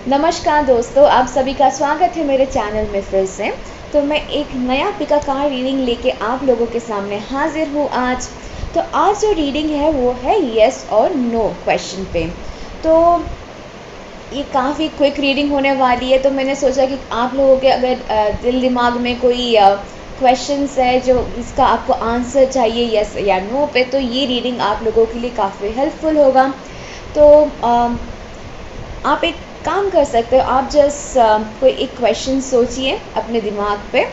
नमस्कार दोस्तों, आप सभी का स्वागत है मेरे चैनल में फिर से। तो मैं एक नया पिका कार्ड रीडिंग लेके आप लोगों के सामने हाजिर हूँ आज। तो आज जो रीडिंग है वो है येस और नो क्वेश्चन पे। तो ये काफ़ी क्विक रीडिंग होने वाली है। तो मैंने सोचा कि आप लोगों के अगर दिल दिमाग में कोई क्वेश्चंस है जो इसका आपको आंसर चाहिए येस या नो पे, तो ये रीडिंग आप लोगों के लिए काफ़ी हेल्पफुल होगा। तो आप एक काम कर सकते हो, आप जस्ट कोई एक क्वेश्चन सोचिए अपने दिमाग पे,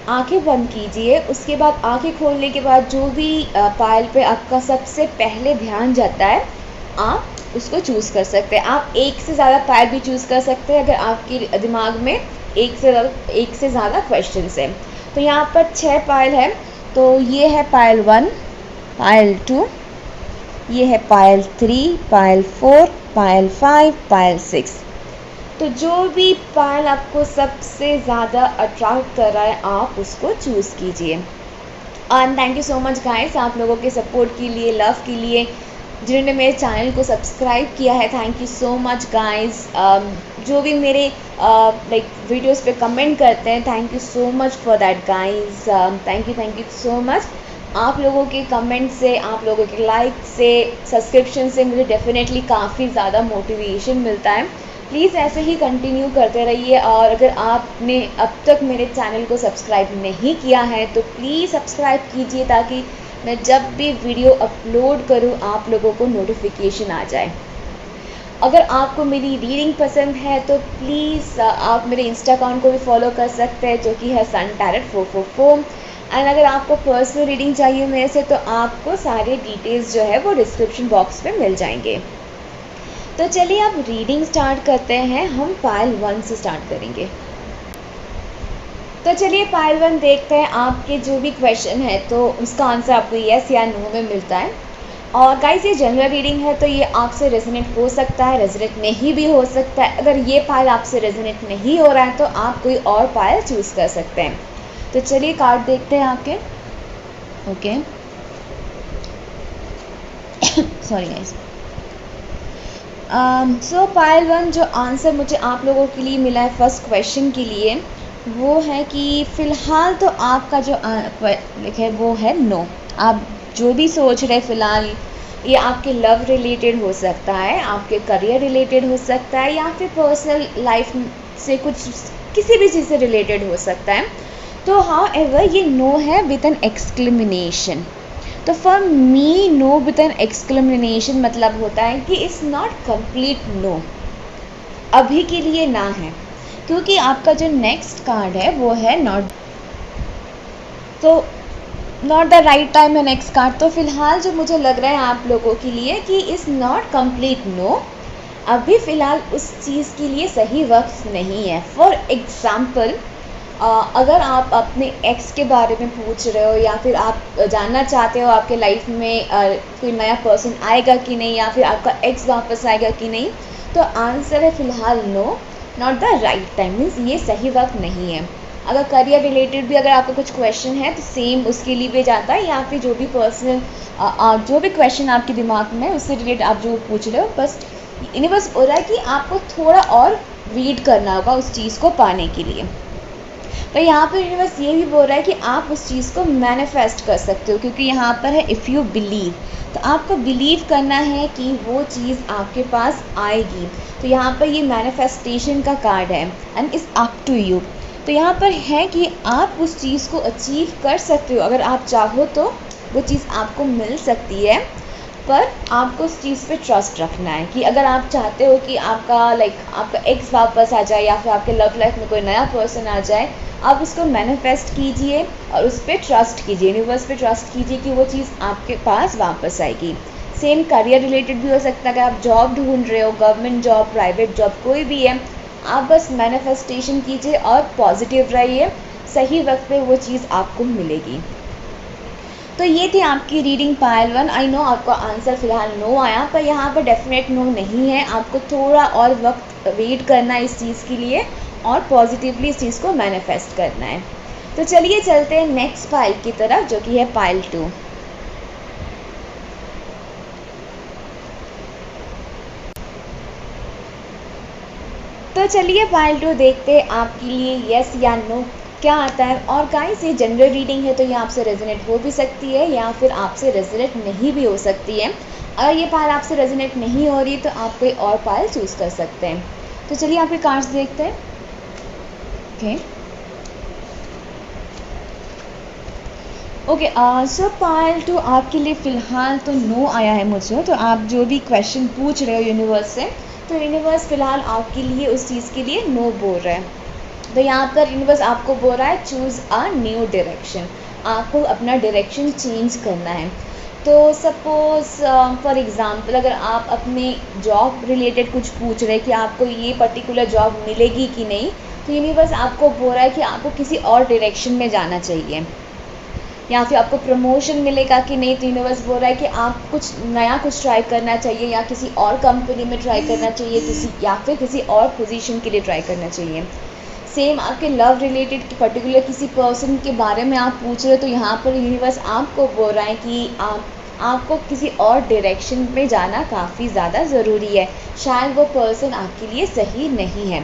आंखें बंद कीजिए। उसके बाद आंखें खोलने के बाद जो भी पायल पे आपका सबसे पहले ध्यान जाता है, आप उसको चूज़ कर सकते हैं। आप एक से ज़्यादा पायल भी चूज़ कर सकते हैं अगर आपके दिमाग में एक से ज़्यादा क्वेश्चंस हैं। तो यहाँ पर 6 पायल है। तो ये है पायल 1, पायल 2, ये है पायल 3, पायल 4, पायल 5, पायल 6। तो जो भी पायल आपको सबसे ज़्यादा अट्रैक्ट कर रहा है, आप उसको चूज़ कीजिए। And thank you so much guys, आप लोगों के सपोर्ट के लिए, लव के लिए, जिन्होंने मेरे चैनल को सब्सक्राइब किया है। Thank you so much guys. जो भी मेरे वीडियोस पे कमेंट करते हैं, thank you so much for that guys. Thank you so much. आप लोगों के कमेंट से, आप लोगों के लाइक से, सब्सक्रिप्शन से मुझे डेफिनेटली काफ़ी ज़्यादा मोटिवेशन मिलता है। प्लीज़ ऐसे ही कंटिन्यू करते रहिए। और अगर आपने अब तक मेरे चैनल को सब्सक्राइब नहीं किया है तो प्लीज़ सब्सक्राइब कीजिए, ताकि मैं जब भी वीडियो अपलोड करूं आप लोगों को नोटिफिकेशन आ जाए। अगर आपको मेरी रीडिंग पसंद है तो प्लीज़ आप मेरे इंस्टा अकाउंट को भी फॉलो कर सकते हैं, जो कि है सन टैरट 444। एंड अगर आपको पर्सनल रीडिंग चाहिए मेरे से, तो आपको सारे डिटेल्स जो है वो डिस्क्रिप्शन बॉक्स में मिल जाएंगे। तो चलिए अब रीडिंग स्टार्ट करते हैं। हम पायल 1 से स्टार्ट करेंगे। तो चलिए पायल 1 देखते हैं। आपके जो भी क्वेश्चन है तो उसका आंसर आपको येस या नो में मिलता है। और गाइस, ये जनरल रीडिंग है, तो ये आपसे रेजोनेट हो सकता है, रेजोनेट नहीं भी हो सकता है। अगर ये पायल आपसे रेजोनेट नहीं हो रहा है तो आप कोई और पायल चूज़ कर सकते हैं। तो चलिए कार्ड देखते हैं आपके। Okay, sorry guys. So pile 1 जो आंसर मुझे आप लोगों के लिए मिला है फर्स्ट क्वेश्चन के लिए, वो है कि फ़िलहाल तो आपका जो लिखे वो है नो। आप जो भी सोच रहे फ़िलहाल, ये आपके लव रिलेटेड हो सकता है, आपके करियर रिलेटेड हो सकता है, या फिर पर्सनल लाइफ से कुछ किसी भी चीज़ से रिलेटेड हो सकता है। तो हाउ एवर ये नो है विद एन एक्सक्लेमेशन। तो for me know with an exclamation मतलब होता है कि इट्स नॉट कंप्लीट नो, अभी के लिए ना है, क्योंकि आपका जो नेक्स्ट कार्ड है वो है नॉट। तो नॉट द राइट टाइम है नेक्स्ट कार्ड। तो फिलहाल जो मुझे लग रहा है आप लोगों के लिए कि इज़ नॉट कंप्लीट नो, अभी फ़िलहाल उस चीज़ के लिए सही वक्त नहीं है। फॉर एग्ज़ाम्पल, अगर आप अपने एक्स के बारे में पूछ रहे हो, या फिर आप जानना चाहते हो आपके लाइफ में कोई नया पर्सन आएगा कि नहीं, या फिर आपका एक्स वापस आएगा कि नहीं, तो आंसर है फ़िलहाल no, not the right time, means ये सही वक्त नहीं है। अगर करियर रिलेटेड भी अगर आपका कुछ क्वेश्चन है तो सेम उसके लिए भी जाता है, या फिर जो भी पर्सनल जो भी क्वेश्चन आपके दिमाग में है उससे रिलेटेड आप जो पूछ रहे हो, बस इन्हें बस हो रहा है कि आपको थोड़ा और रीड करना होगा उस चीज़ को पाने के लिए। तो यहाँ पर यूनिवर्स ये भी बोल रहा है कि आप उस चीज़ को मैनिफेस्ट कर सकते हो, क्योंकि यहाँ पर है इफ़ यू बिलीव। तो आपको बिलीव करना है कि वो चीज़ आपके पास आएगी। तो यहाँ पर ये मैनिफेस्टेशन का कार्ड है and is up to you. तो यहाँ पर है कि आप उस चीज़ को अचीव कर सकते हो, अगर आप चाहो तो वो चीज़ आपको मिल सकती है। पर आपको उस चीज़ पे ट्रस्ट रखना है कि अगर आप चाहते हो कि आपका आपका एक्स वापस आ जाए, या फिर आपके लव लाइफ में कोई नया पर्सन आ जाए, आप उसको मैनिफेस्ट कीजिए और उस पर ट्रस्ट कीजिए, यूनिवर्स पे ट्रस्ट कीजिए कि वो चीज़ आपके पास वापस आएगी। सेम करियर रिलेटेड भी हो सकता है। अगर आप जॉब ढूंढ रहे हो, गवर्नमेंट जॉब, प्राइवेट जॉब, कोई भी है, आप बस मैनिफेस्टेशन कीजिए और पॉजिटिव रहिए, सही वक्त पे वो चीज़ आपको मिलेगी। तो ये थी आपकी रीडिंग पायल 1। आई नो आपका आंसर फ़िलहाल नो आया, पर यहाँ पर डेफिनेट नो नहीं है। आपको थोड़ा और वक्त वेट करना है इस चीज़ के लिए, और पॉजिटिवली इस चीज़ को मैनिफेस्ट करना है। तो चलिए चलते हैं नेक्स्ट पायल की तरफ, जो कि है पायल 2। तो चलिए पार्ट 2 देखते हैं आपके लिए यस या नो क्या आता है। और गाइस ये जनरल रीडिंग है तो ये आपसे रेजोनेट हो भी सकती है या फिर आपसे रेजोनेट नहीं भी हो सकती है। अगर ये पायल आपसे रेजोनेट नहीं हो रही तो आप कोई और पायल चूज़ कर सकते हैं। तो चलिए आपके कार्ड्स देखते हैं। ओके सो पायल 2 आपके लिए फ़िलहाल तो नो आया है मुझे। तो आप जो भी क्वेश्चन पूछ रहे हो यूनिवर्स से, तो यूनिवर्स फ़िलहाल आपके लिए उस चीज़ के लिए नो बोल रहा है। तो यहाँ पर यूनिवर्स आपको बोल रहा है चूज़ अ न्यू डायरेक्शन, आपको अपना डायरेक्शन चेंज करना है। तो सपोज़ फॉर एग्ज़ाम्पल अगर आप अपने जॉब रिलेटेड कुछ पूछ रहे हैं कि आपको ये पर्टिकुलर जॉब मिलेगी कि नहीं, तो यूनिवर्स आपको बोल रहा है कि आपको किसी और डायरेक्शन में जाना चाहिए, या फिर आपको प्रमोशन मिलेगा कि नहीं। तो यूनिवर्स बोल रहा है कि आप कुछ नया कुछ ट्राई करना चाहिए या किसी और कंपनी में ट्राई करना चाहिए, या फिर किसी और पोजीशन के लिए ट्राई करना चाहिए। सेम आपके लव रिलेटेड पर्टिकुलर किसी पर्सन के बारे में आप पूछ रहे हो, तो यहाँ पर यूनिवर्स आपको बोल रहा है कि आपको किसी और डायरेक्शन में जाना काफ़ी ज़्यादा ज़रूरी है, शायद वो पर्सन आपके लिए सही नहीं है।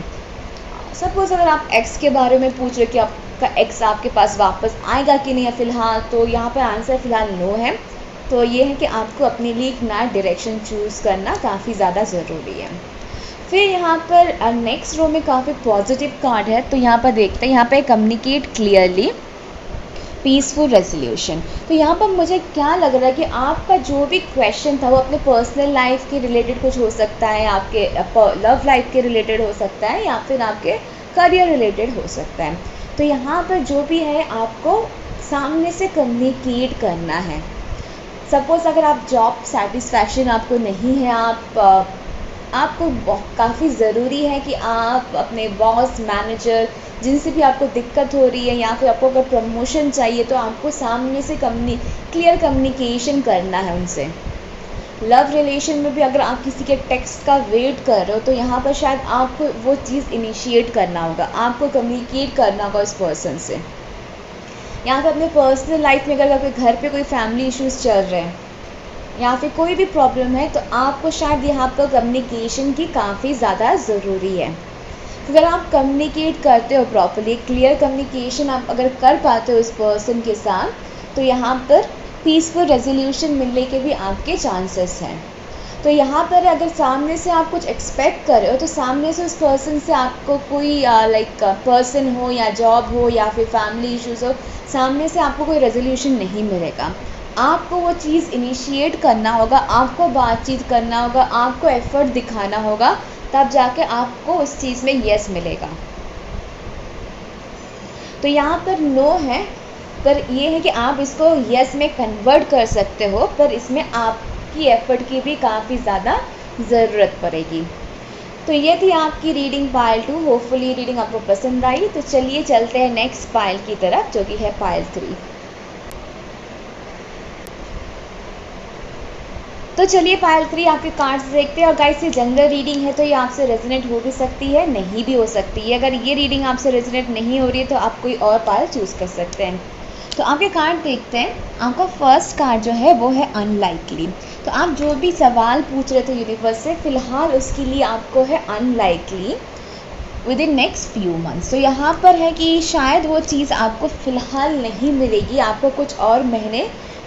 सपोज़ अगर आप एक्स के बारे में पूछ रहे हो कि आपका एक्स आपके पास वापस आएगा कि नहीं फ़िलहाल, तो यहाँ पर आंसर फ़िलहाल नो है। तो ये है कि आपको अपने लिए एक नया डायरेक्शन चूज़ करना काफ़ी ज़्यादा ज़रूरी है। फिर यहाँ पर नेक्स्ट रो में काफ़ी पॉजिटिव कार्ड है, तो यहाँ पर देखते हैं। यहाँ पे कम्युनिकेट क्लियरली, पीसफुल रेजोल्यूशन। तो यहाँ पर मुझे क्या लग रहा है कि आपका जो भी क्वेश्चन था वो अपने पर्सनल लाइफ के रिलेटेड कुछ हो सकता है, आपके लव लाइफ के रिलेटेड हो सकता है, या फिर आपके करियर रिलेटेड हो सकता है। तो यहाँ पर जो भी है आपको सामने से कम्युनिकेट करना है। सपोज़ अगर आप जॉब सेटिस्फैक्शन आपको नहीं है, आपको काफ़ी ज़रूरी है कि आप अपने बॉस, मैनेजर, जिनसे भी आपको दिक्कत हो रही है, या फिर आपको अगर प्रमोशन चाहिए, तो आपको सामने से क्लियर कम्युनिकेशन करना है उनसे। लव रिलेशन में भी अगर आप किसी के टेक्स्ट का वेट कर रहे हो, तो यहाँ पर शायद आपको वो चीज़ इनिशिएट करना होगा, आपको कम्युनिकेट करना होगा उस पर्सन से। यहाँ पर अपने पर्सनल लाइफ में अगर आपके घर पे कोई फैमिली इश्यूज़ चल रहे हैं या फिर कोई भी प्रॉब्लम है, तो आपको शायद यहाँ पर कम्युनिकेशन की काफ़ी ज़्यादा ज़रूरी है। अगर आप कम्युनिकेट करते हो प्रॉपर्ली, क्लियर कम्युनिकेशन आप अगर कर पाते हो उस पर्सन के साथ, तो यहाँ पर पीसफुल रेजोल्यूशन मिलने के भी आपके चांसेस हैं। तो यहाँ पर अगर सामने से आप कुछ एक्सपेक्ट कर रहे हो, तो सामने से उस पर्सन से आपको कोई लाइक पर्सन हो या जॉब हो या फिर फैमिली इश्यूज़ हो, सामने से आपको कोई रेजोल्यूशन नहीं मिलेगा। आपको वो चीज़ इनिशिएट करना होगा, आपको बातचीत करना होगा, आपको एफर्ट दिखाना होगा, तब जाके आपको उस चीज़ में यस मिलेगा। तो यहाँ पर नो है, पर ये है कि आप इसको यस में कन्वर्ट कर सकते हो, पर इसमें आपकी एफर्ट की भी काफ़ी ज़्यादा ज़रूरत पड़ेगी। तो ये थी आपकी रीडिंग पायल 2। होपफुली रीडिंग आपको पसंद आई। तो चलिए चलते हैं नेक्स्ट पायल की तरफ, जो कि है पायल 3। तो चलिए पायल 3 आपके कार्ड्स देखते हैं। और गाइस ये जनरल रीडिंग है, तो ये आपसे रेजोनेट हो भी सकती है, नहीं भी हो सकती है। अगर ये रीडिंग आपसे रेजोनेट नहीं हो रही है, तो आप कोई और पायल चूज़ कर सकते हैं। तो आपके कार्ड देखते हैं। आपका फर्स्ट कार्ड जो है वो है अनलाइकली। तो आप जो भी सवाल पूछ रहे थे यूनिवर्स से, फ़िलहाल उसके लिए आपको है unlikely with in next few months. तो यहाँ पर है कि शायद वो चीज़ आपको फ़िलहाल नहीं मिलेगी, आपको कुछ और महीने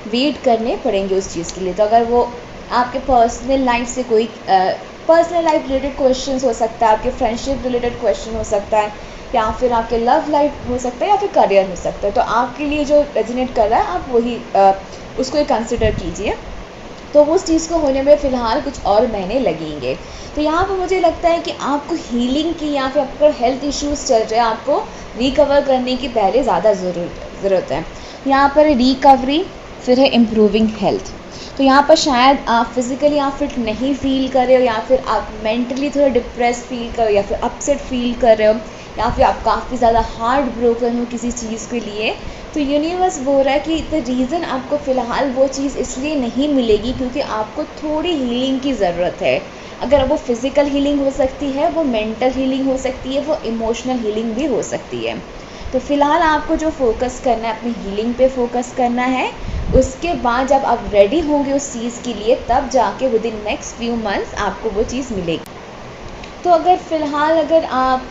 वेट करने पड़ेंगे उस चीज़ के लिए। तो अगर वो आपके पर्सनल लाइफ से कोई पर्सनल लाइफ रिलेटेड क्वेश्चंस हो सकता है, आपके फ्रेंडशिप रिलेटेड क्वेश्चन हो सकता है, या फिर आपके लव लाइफ हो सकता है, या फिर करियर हो सकता है। तो आपके लिए जो रेजोनेट कर रहा है, आप वही उसको कंसिडर कीजिए। तो उस चीज़ को होने में फ़िलहाल कुछ और महीने लगेंगे। तो यहाँ पर मुझे लगता है कि आपको हीलिंग की, या फिर आपका हेल्थ इश्यूज़ चल रहे हैं, आपको रिकवर करने की पहले ज़्यादा ज़रूरत है। यहाँ पर रिकवरी, फिर है इम्प्रूविंग हेल्थ। तो यहाँ पर शायद आप फिज़िकली आप फिट नहीं फील कर रहे हो, या फिर आप मेंटली थोड़ा डिप्रेस फील कर रहे हो, या फिर अपसेट फील कर रहे हो, या फिर आप काफ़ी ज़्यादा हार्ट ब्रोकन हो किसी चीज़ के लिए। तो यूनिवर्स बोल रहा है कि द रीज़न आपको फ़िलहाल वो चीज़ इसलिए नहीं मिलेगी क्योंकि आपको थोड़ी हीलिंग की ज़रूरत है। अगर वो फिज़िकल हीलिंग हो सकती है, वो मेंटल हीलिंग हो सकती है, वो इमोशनल हीलिंग भी हो सकती है। तो फ़िलहाल आपको जो फोकस करना है, अपनी हीलिंग पे फोकस करना है। उसके बाद जब आप रेडी होंगे उस चीज़ के लिए, तब जाके with in next few months आपको वो चीज़ मिलेगी। तो अगर फ़िलहाल अगर आप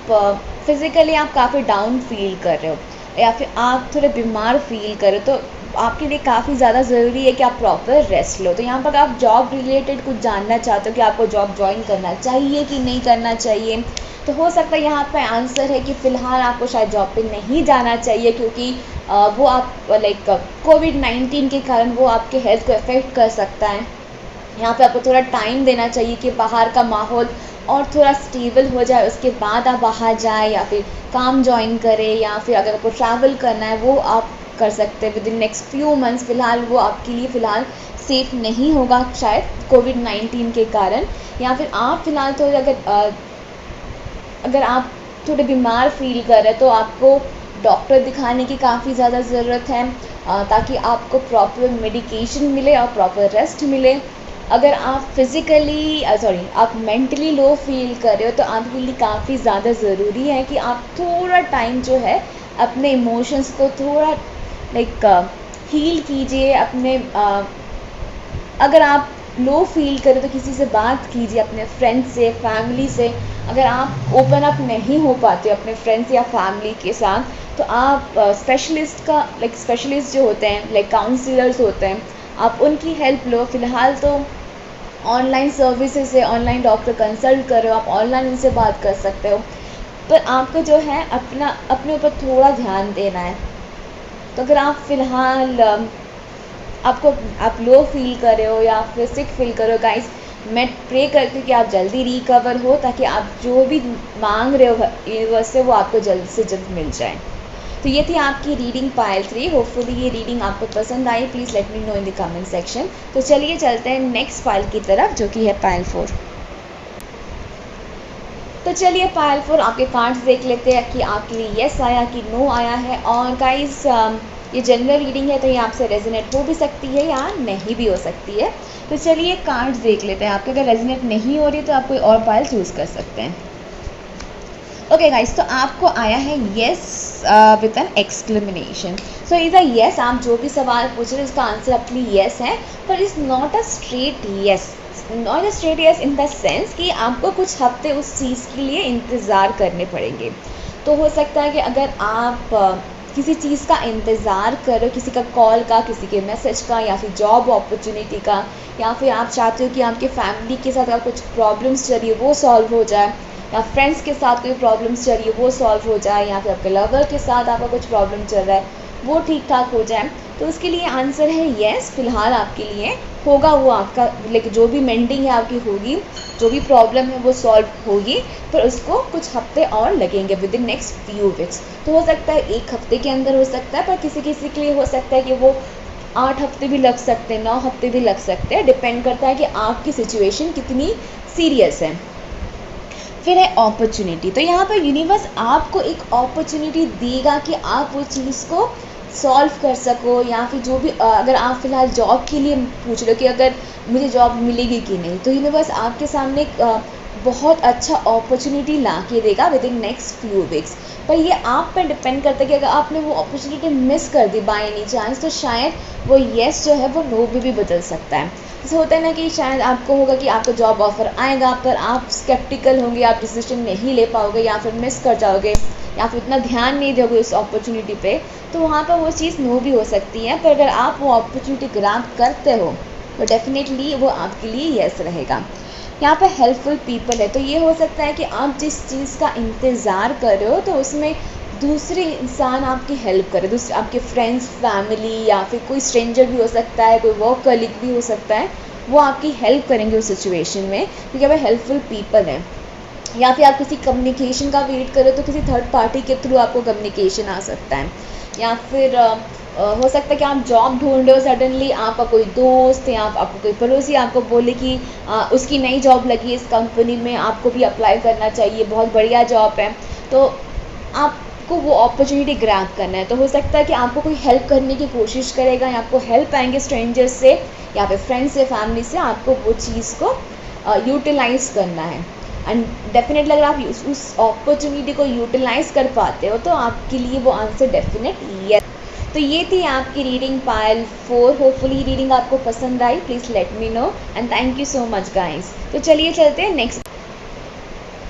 फिज़िकली आप काफ़ी डाउन फील कर रहे हो या फिर आप थोड़े बीमार फील कर रहे हो, तो आपके लिए काफ़ी ज़्यादा ज़रूरी है कि आप प्रॉपर रेस्ट लो। तो यहाँ पर आप जॉब रिलेटेड कुछ जानना चाहते हो कि आपको जॉब ज्वाइन करना चाहिए कि नहीं करना चाहिए, तो हो सकता है यहाँ पे आंसर है कि फ़िलहाल आपको शायद जॉब पे नहीं जाना चाहिए, क्योंकि वो आप लाइक कोविड-19 के कारण वो आपके हेल्थ को अफेक्ट कर सकता है। यहाँ पे आपको थोड़ा टाइम देना चाहिए कि बाहर का माहौल और थोड़ा स्टेबल हो जाए, उसके बाद आप बाहर जाएँ या फिर काम ज्वाइन करें, या फिर अगर आपको ट्रैवल करना है वो आप कर सकते हैं with in next few months. फ़िलहाल वो आपके लिए फ़िलहाल सेफ़ नहीं होगा शायद कोविड-19 के कारण। या फिर आप फ़िलहाल तो अगर आप थोड़े बीमार फील कर रहे हैं तो आपको डॉक्टर दिखाने की काफ़ी ज़्यादा ज़रूरत है, ताकि आपको प्रॉपर मेडिकेशन मिले और प्रॉपर रेस्ट मिले। अगर आप आप मेंटली लो फील कर रहे हो तो आपके लिए काफ़ी ज़्यादा ज़रूरी है कि आप थोड़ा टाइम जो है अपने इमोशंस को थोड़ा हील कीजिए। अगर आप लो फील करें तो किसी से बात कीजिए, अपने फ्रेंड्स से, फैमिली से। अगर आप ओपन अप नहीं हो पाते अपने फ्रेंड्स या फैमिली के साथ, तो आप स्पेशलिस्ट जो होते हैं काउंसलर्स होते हैं, आप उनकी हेल्प लो। फ़िलहाल तो ऑनलाइन सर्विसेज है, ऑनलाइन डॉक्टर कंसल्ट कर रहे हो, आप ऑनलाइन उनसे बात कर सकते हो, पर आपको जो है अपने ऊपर थोड़ा ध्यान देना है। तो अगर आप फ़िलहाल आप लो फील कर रहे हो या फिर सिक फील कर रहे हो, गाइस मैं प्रे करती हूँ कि आप जल्दी रिकवर हो, ताकि आप जो भी मांग रहे हो यूनिवर्स से वो आपको जल्द से जल्द मिल जाए। तो ये थी आपकी रीडिंग पाइल 3। होपफुली ये रीडिंग आपको पसंद आई। Please let me know in the comment section. तो चलिए चलते हैं नेक्स्ट पाइल की तरफ, जो कि है पाइल 4। तो चलिए पाइल 4 आपके कार्ड्स देख लेते हैं कि आपके लिए येस आया कि नो आया है। और गाइस ये जनरल रीडिंग है, तो ये आपसे रेजोनेट हो भी सकती है या नहीं भी हो सकती है। तो चलिए कार्ड्स देख लेते हैं। आपके अगर रेजोनेट नहीं हो रही तो आप कोई और पाइल चूज़ कर सकते हैं। ओके गाइस, तो आपको आया है yes with an exclamation. So is a yes. आप जो भी सवाल पूछ रहे हैं उसका आंसर अपनी येस है, पर is not a straight yes. Not a straight yes in the sense कि आपको कुछ हफ्ते उस चीज़ के लिए इंतज़ार करने पड़ेंगे। तो हो सकता है कि अगर आप किसी चीज़ का इंतज़ार कर रहे हो, किसी का कॉल का, किसी के मैसेज का, या फिर जॉब अपॉर्चुनिटी का, या फिर आप चाहते हो कि आपके फैमिली के साथ अगर कुछ प्रॉब्लम्स चल रही है वो सॉल्व हो जाए, या फ्रेंड्स के साथ कोई प्रॉब्लम्स चल रही है वो सॉल्व हो जाए, या फिर आपके लवर के साथ आपका कुछ प्रॉब्लम चल रहा है वो ठीक ठाक हो जाए, तो उसके लिए आंसर है येस। फ़िलहाल आपके लिए होगा वो आपका, लेकिन जो भी मेंडिंग है आपकी होगी, जो भी प्रॉब्लम है वो सॉल्व होगी, पर उसको कुछ हफ्ते और लगेंगे with in next few weeks. तो हो सकता है 1 हफ्ते के अंदर हो सकता है, पर किसी किसी के लिए हो सकता है कि वो 8 हफ्ते भी लग सकते हैं, 9 हफ्ते भी लग सकते हैं। डिपेंड करता है कि आपकी सिचुएशन कितनी सीरियस है। फिर है अपॉर्चुनिटी। तो यहाँ पर यूनिवर्स आपको एक अपॉर्चुनिटी देगा कि आप वो चीज़ को सॉल्व कर सको, या फिर जो भी अगर आप फ़िलहाल जॉब के लिए पूछ रहे हो कि अगर मुझे जॉब मिलेगी कि नहीं, तो यूनिवर्स आपके सामने एक बहुत अच्छा अपॉर्चुनिटी ला के देगा with in next few weeks. पर ये आप पर डिपेंड करता है कि अगर आपने वो अपॉर्चुनिटी मिस कर दी बाय एनी चांस, तो शायद वो येस जो है वो नो में भी बदल सकता है। जैसे होता है ना कि शायद आपको होगा कि आपको जॉब ऑफ़र आएगा, पर आप स्केप्टिकल होंगे, आप डिसीजन नहीं ले पाओगे, या फिर मिस कर जाओगे, या फिर इतना ध्यान नहीं दोगे उस अपॉर्चुनिटी पे, तो वहाँ पर वो चीज़ नो भी हो सकती है। पर अगर आप वो अपॉर्चुनिटी ग्रैब करते हो तो डेफिनेटली वो आपके लिए येस रहेगा। यहाँ पे हेल्पफुल पीपल है, तो ये हो सकता है कि आप जिस चीज़ का इंतज़ार कर रहे हो तो उसमें दूसरे इंसान आपकी हेल्प करे, दूसरे आपके फ्रेंड्स, फैमिली, या फिर कोई स्ट्रेंजर भी हो सकता है, कोई वर्क कलीग भी हो सकता है, वो आपकी हेल्प करेंगे उस सिचुएशन में, क्योंकि वह हेल्पफुल पीपल है। या फिर आप किसी कम्युनिकेशन का वेट करो तो किसी थर्ड पार्टी के थ्रू आपको कम्युनिकेशन आ सकता है। या फिर हो सकता है कि आप जॉब ढूंढ रहे हो, सडनली आपका कोई दोस्त या आपको कोई पड़ोसी आपको बोले कि उसकी नई जॉब लगी है इस कंपनी में, आपको भी अप्लाई करना चाहिए, बहुत बढ़िया जॉब है, तो आपको वो अपॉर्चुनिटी ग्रैब करना है। तो हो सकता है कि आपको कोई हेल्प करने की कोशिश करेगा, या आपको हेल्प आएंगे स्ट्रेंजर्स से या फिर फ्रेंड्स से, फैमिली से, आपको वो चीज़ को यूटिलाइज़ करना है। एंड डेफिनेटली अगर आप उस अपॉर्चुनिटी को यूटिलाइज़ कर पाते हो तो आपके लिए वो आंसर डेफिनेट येस। तो ये थी आपकी रीडिंग पाइल 4। होपफुली रीडिंग आपको पसंद आई। Please let me know and thank you so much guys. तो चलिए चलते हैं नेक्स्ट।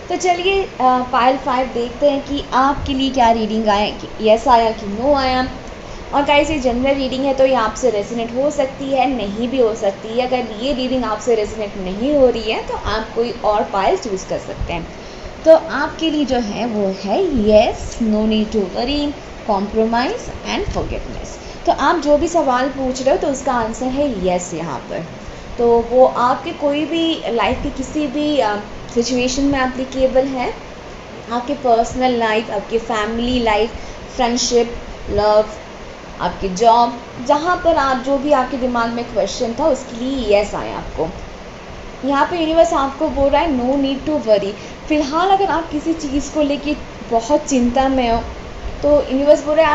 तो चलिए पाइल 5 देखते हैं कि आपके लिए क्या रीडिंग आया, कि यस आया कि नो आया। और गाइस ये जनरल रीडिंग है तो ये आपसे रेजोनेट हो सकती है, नहीं भी हो सकती है। अगर ये रीडिंग आपसे रेजोनेट नहीं हो रही है तो आप कोई और पाइल चूज़ कर सकते हैं। तो आपके लिए जो है वो है yes, no need to worry, compromise and forgiveness. तो आप जो भी सवाल पूछ रहे हो तो उसका आंसर है येस यहाँ पर। तो वो आपके कोई भी लाइफ के किसी भी सिचुएशन में एप्लीकेबल है, आपके पर्सनल लाइफ, आपकी फैमिली लाइफ, फ्रेंडशिप, लव, आपकी जॉब, जहाँ पर आप जो भी आपके दिमाग में क्वेश्चन था उसके लिए येस आए आपको। यहाँ पे यूनिवर्स आपको बोल रहा है नो नीड टू वरी। फ़िलहाल अगर आप किसी चीज़ को लेके बहुत चिंता में हो तो यूनिवर्स बोल रहा है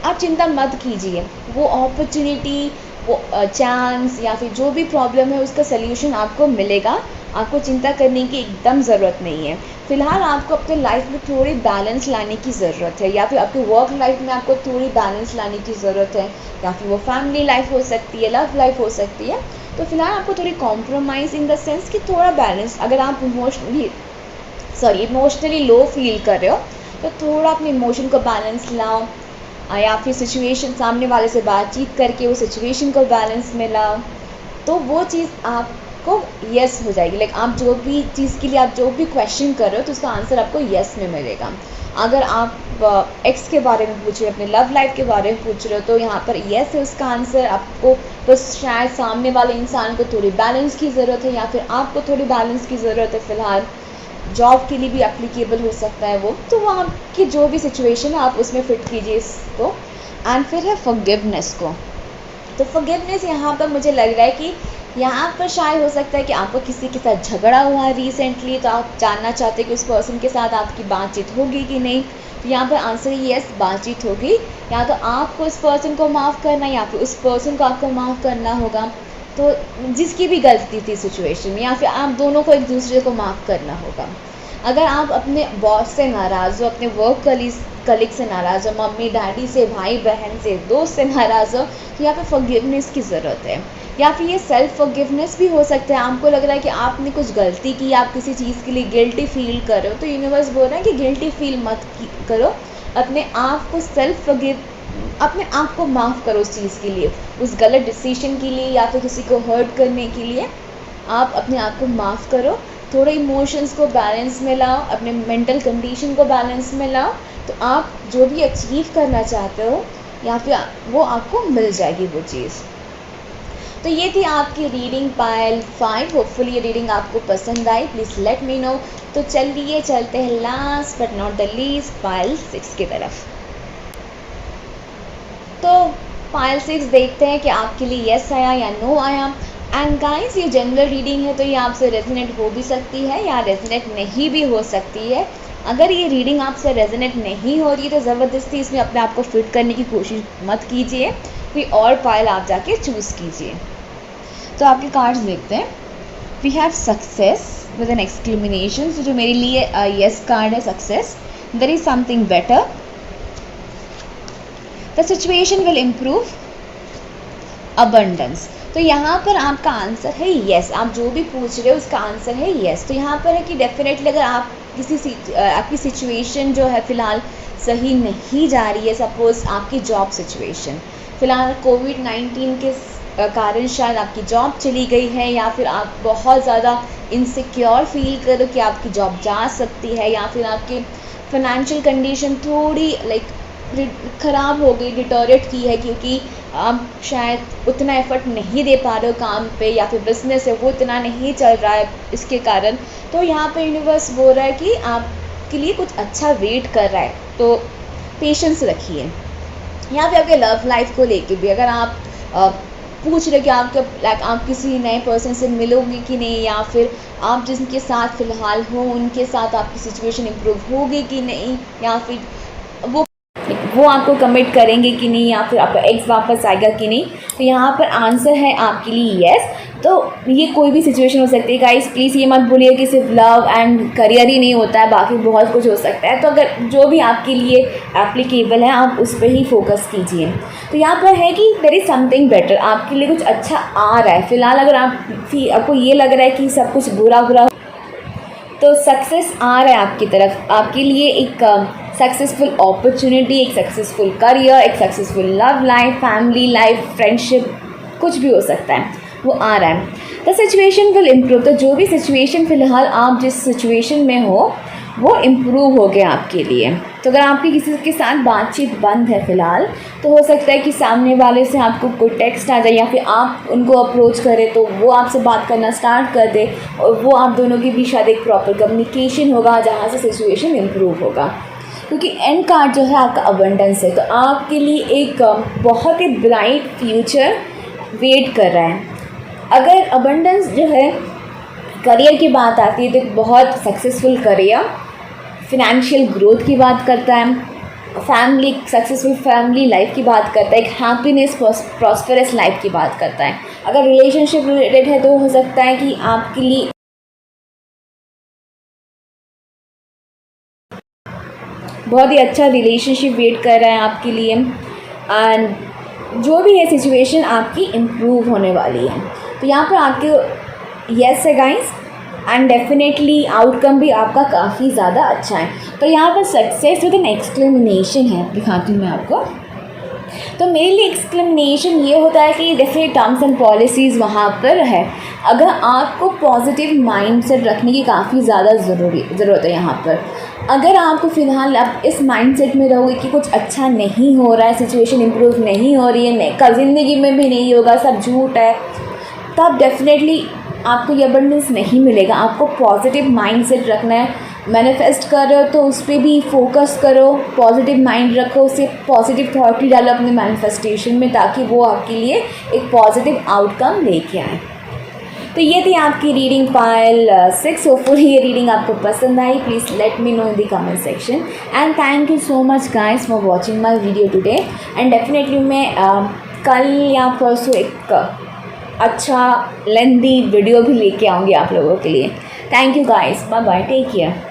आप चिंता मत कीजिए। वो अपॉर्चुनिटी, वो चांस या फिर जो भी प्रॉब्लम है उसका सल्यूशन आपको मिलेगा। आपको चिंता करने की एकदम ज़रूरत नहीं है। फ़िलहाल आपको अपने लाइफ में थोड़ी बैलेंस लाने की ज़रूरत है, या फिर आपके वर्क लाइफ में आपको थोड़ी बैलेंस लाने की ज़रूरत है, या फिर वो फैमिली लाइफ हो सकती है, लव लाइफ हो सकती है। तो फ़िलहाल आपको थोड़ी कॉम्प्रोमाइज़ इन द सेंस कि थोड़ा बैलेंस, अगर आप इमोशनली लो फील कर रहे हो तो थोड़ा अपने इमोशन को बैलेंस लाओ, या फिर सिचुएशन सामने वाले से बातचीत करके वो सिचुएशन को बैलेंस में लाओ। तो वो चीज़ आपको यस हो जाएगी। लाइक आप जो भी चीज़ के लिए आप जो भी क्वेश्चन कर रहे हो तो उसका आंसर आपको यस में मिलेगा। अगर आप एक्स के बारे में पूछ रहे हो, अपने लव लाइफ के बारे में पूछ रहे हो तो यहाँ पर यस है उसका आंसर। आपको बस शायद सामने वाले इंसान को थोड़ी बैलेंस की ज़रूरत है, या फिर आपको थोड़ी बैलेंस की ज़रूरत है। फ़िलहाल जॉब के लिए भी एप्लीकेबल हो सकता है वो, तो वो आपकी जो भी सिचुएशन है आप उसमें फिट कीजिए इसको। एंड फिर है फॉरगिवनेस को। तो फॉरगिवनेस यहाँ पर मुझे लग रहा है कि यहाँ पर शायद हो सकता है कि आपको किसी के साथ झगड़ा हुआ है रिसेंटली, तो आप जानना चाहते हैं कि उस पर्सन के साथ आपकी बातचीत होगी कि नहीं। तो यहाँ पर आंसर यस, बातचीत होगी। या तो आपको उस पर्सन को माफ़ करना या फिर उस पर्सन को आपको माफ़ करना होगा, तो जिसकी भी गलती थी सिचुएशन में, या फिर आप दोनों को एक दूसरे को माफ़ करना होगा। अगर आप अपने बॉस से नाराज़ हो, अपने वर्क कलीग से नाराज़ हो, मम्मी डैडी से, भाई बहन से, दोस्त से नाराज़ हो, तो यहाँ पे फॉरगिवनेस की ज़रूरत है। या फिर ये सेल्फ फॉरगिवनेस भी हो सकता है। आपको लग रहा है कि आपने कुछ गलती की, आप किसी चीज़ के लिए गिल्टी फील कर रहे हो, तो यूनिवर्स बोल रहा है कि गिल्टी फील मत करो, अपने आप को अपने आप को माफ़ करो उस चीज़ के लिए, उस गलत डिसीजन के लिए, या फिर किसी को हर्ट करने के लिए। आप अपने आप को माफ़ करो, थोड़े इमोशंस को बैलेंस में लाओ, अपने मेंटल कंडीशन को बैलेंस में लाओ, तो आप जो भी अचीव करना चाहते हो या फिर वो आपको मिल जाएगी वो चीज़। तो ये थी आपकी रीडिंग पाइल 5। होपफुली ये रीडिंग आपको पसंद आई, प्लीज़ लेट मी नो। तो चलिए चलते हैं last but not the least pile 6 की तरफ। तो पाइल 6 देखते हैं कि आपके लिए यस आया या नो आया। एंड गाइस ये जनरल रीडिंग है तो ये आपसे रेजोनेट हो भी सकती है या रेजोनेट नहीं भी हो सकती है। अगर ये रीडिंग आपसे रेजोनेट नहीं हो रही है तो ज़बरदस्ती इसमें अपने आप को फिट करने की कोशिश मत कीजिए, कोई और पाइल आप जाके चूज़ कीजिए। तो आपके कार्ड्स देखते हैं। We have success with an exclamation. तो जो मेरे लिए यस कार्ड है success. There is something better, the situation will improve, abundance. तो यहाँ पर आपका आंसर है येस। आप जो भी पूछ रहे हो उसका आंसर है येस। तो यहाँ पर है कि डेफिनेटली अगर आप आपकी सिचुएशन जो है फ़िलहाल सही नहीं जा रही है, सपोज़ आपकी जॉब सिचुएशन फ़िलहाल कोविड-19 के कारण शायद आपकी जॉब चली गई है, या फिर आप बहुत ज़्यादा इनसिक्योर फील करो कि आपकी जॉब जा सकती है, या फिर आपकी फाइनेंशियल कंडीशन थोड़ी ख़राब हो गई, डिटोरेट की है, क्योंकि आप शायद उतना एफर्ट नहीं दे पा रहे हो काम पे, या फिर बिज़नेस है वो इतना नहीं चल रहा है इसके कारण। तो यहाँ पे यूनिवर्स बोल रहा है कि आपके लिए कुछ अच्छा वेट कर रहा है, तो पेशेंस रखिए। यहाँ पे आपके लव लाइफ को लेके भी अगर आप पूछ रहे कि आप किसी नए पर्सन से मिलोगे कि नहीं, या फिर आप जिनके साथ फ़िलहाल हो उनके साथ आपकी सिचुएशन इम्प्रूव होगी कि नहीं, या फिर वो आपको कमिट करेंगे कि नहीं, या फिर आपका एक्स वापस आएगा कि नहीं। तो यहाँ पर आंसर है आपके लिए यस। तो ये कोई भी सिचुएशन हो सकती है गाइस, प्लीज़ ये मत भूलिए कि सिर्फ लव एंड करियर ही नहीं होता है, बाकी बहुत कुछ हो सकता है। तो अगर जो भी आपके लिए एप्लीकेबल है आप उस पर ही फोकस कीजिए। तो यहाँ पर है कि देयर इज़ समथिंग बेटर, आपके लिए कुछ अच्छा आ रहा है फ़िलहाल। अगर आपको ये लग रहा है कि सब कुछ बुरा तो सक्सेस आ रहा है आपकी तरफ, आपके लिए एक सक्सेसफुल अपॉर्चुनिटी, एक सक्सेसफुल करियर, एक successful love life, family life, friendship, कुछ भी हो सकता है, वो आ रहा है। द सिचुएशन विल इम्प्रूव, तो जो भी सिचुएशन फ़िलहाल आप जिस सिचुएशन में हो वो इम्प्रूव हो गया आपके लिए। तो अगर आपकी किसी के साथ बातचीत बंद है फ़िलहाल, तो हो सकता है कि सामने वाले से आपको कोई टेक्स्ट आ जाए या फिर आप उनको अप्रोच करें तो वो आपसे बात करना स्टार्ट कर दे, और वो आप दोनों के बीच शायद एक प्रॉपर कम्युनिकेशन होगा जहाँ से सिचुएशन इम्प्रूव होगा। क्योंकि एंड कार्ड जो है आपका अबंडेंस है, तो आपके लिए एक बहुत ही ब्राइट फ्यूचर वेट कर रहा है। अगर अबंडेंस जो है करियर की बात आती है तो एक बहुत सक्सेसफुल करियर, फिनेंशियल ग्रोथ की बात करता है, फैमिली, सक्सेसफुल फैमिली लाइफ की बात करता है, एक हैप्पीनेस प्रॉस्पेरस लाइफ की बात करता है। अगर रिलेशनशिप रिलेटेड है तो हो सकता है कि आपके लिए बहुत ही अच्छा रिलेशनशिप वेट कर रहा है आपके लिए, एंड जो भी है सिचुएशन आपकी इम्प्रूव होने वाली है। तो यहाँ पर आपके यस है गाइस, एंड डेफिनेटली आउटकम भी आपका काफ़ी ज़्यादा अच्छा है। तो यहाँ पर सक्सेस विद एन एक्सक्लेमिनेशन है, दिखाती हूँ मैं आपको। तो मेरे लिए एक्सक्लेमिनेशन ये होता है कि डेफिनेट टर्म्स एंड पॉलिसीज़ वहाँ पर है। अगर आपको पॉजिटिव माइंडसेट रखने की काफ़ी ज़्यादा ज़रूरत है यहाँ पर। अगर आपको फ़िलहाल आप इस माइंडसेट में रहोगे कि कुछ अच्छा नहीं हो रहा है, सिचुएशन इम्प्रूव नहीं हो रही है, ज़िंदगी में भी नहीं होगा, सब झूठ है, तब डेफिनेटली आपको ये अबंडेंस नहीं मिलेगा। आपको पॉजिटिव माइंडसेट रखना है, मैनिफेस्ट कर रहे हो तो उस पर भी फोकस करो, पॉजिटिव माइंड रखो, उससे पॉजिटिव थॉट ही डालो अपने मैनिफेस्टेशन में, ताकि वो आपके लिए एक पॉजिटिव आउटकम लेके आए। तो ये थी आपकी रीडिंग फाइल 6। होपफुली ये रीडिंग आपको पसंद आई। Please let me know in the comment section, and thank you so much guys for watching my video today. And definitely मैं कल या परसों एक अच्छा लेंथी वीडियो भी लेके आऊँगी आप लोगों के लिए। Thank you guys, bye bye, take care.